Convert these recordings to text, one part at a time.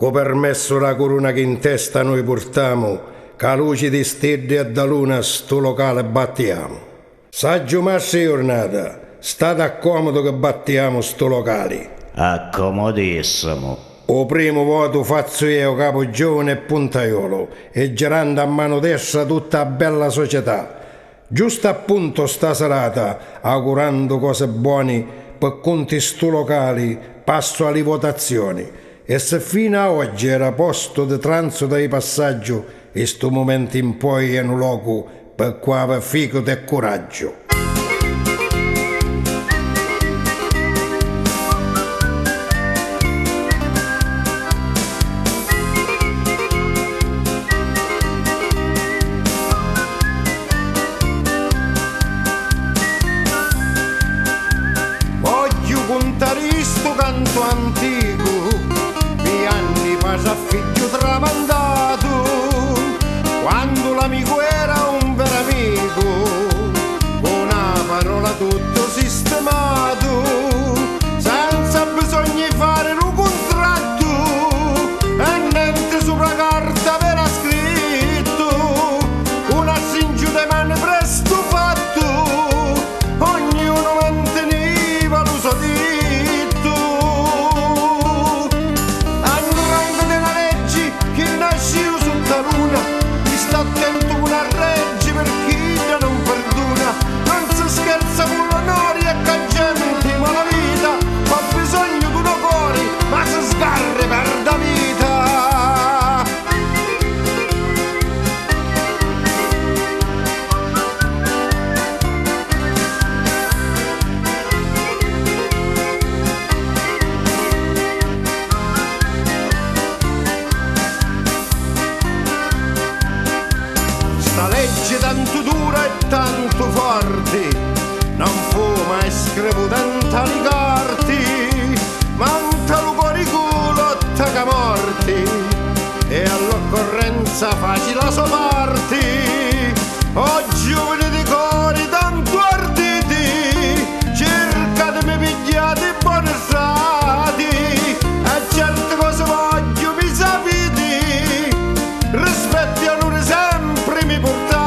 Co permesso la corona che in testa noi portiamo, ca luce di stelle e da luna sto locale battiamo. Saggio massa giornata, state accomodo che battiamo sto locale. Accomodissimo. O primo voto faccio io capo giovane e puntaiolo e girando a mano destra tutta la bella società. Giusto appunto sta serata, augurando cose buone per conti sto locali, passo alle votazioni. E se fino a oggi era posto di transito dai passaggio, e sto momento in poi è un loco per qua per fico e coraggio. Voglio contare sto canto antico, a figlio tramandato, quando l'amico era un vero amico, con una parola tutto sistemato, senza bisogno di fare un contratto, e niente sopra carta vera scritto, una singiu de mani presto fatto, ognuno manteneva lo suo diritto. Sta attento una regge per chi già non perdona, non si scherza con l'onore e che gente, ma la vita fa bisogno di uno cuore, ma si sgarre per la vita. Sta legge tanto dura e tanto forte, non fuma e scrivo tanta li carte, manta lo cuore culotta che morti, e all'occorrenza facile la sua parte. O giovani di cori tanto arditi, cercatemi pigliate buone strati, e certe cose voglio mi sapete, rispetti a loro sempre mi portati.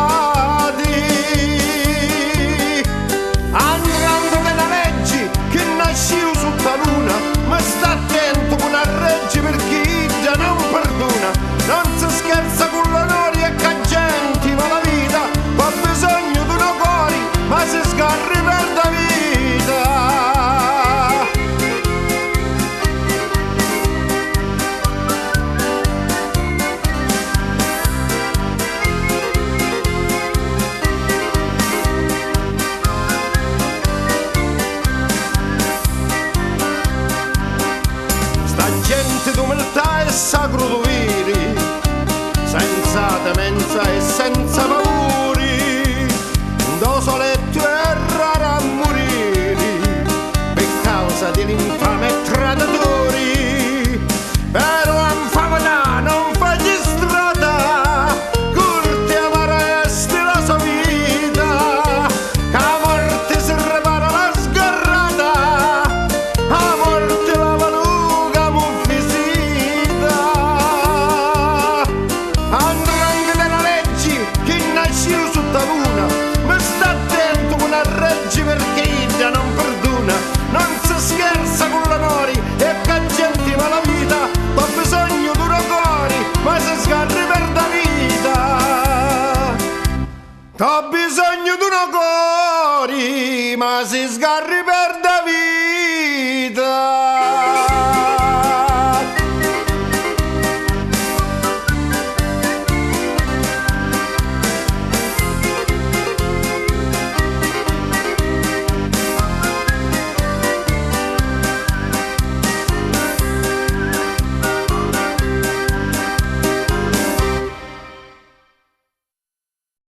Andando nella legge che nascivo sotto la luna, ma sta attento con la regge per chi già non perdona, non si scherza con l'onore e che gente, ma la vita fa bisogno di uno cuore, ma si sgarri per la vita. Gente d'umiltà e sacro dovere, senza temenza e senza pauri, do soletto e rara a morire, per causa dell'infame e traditori, però infamità non fagli strada, corte amara est la sua vita, che a morte si repara la sgarrata, a morte la perché già non perdona, non si scherza con l'onore e che gente, ma la vita ha bisogno di un cuore, ma si sgarri per la vita. Ho bisogno di un cuore, ma si sgarri per la vita.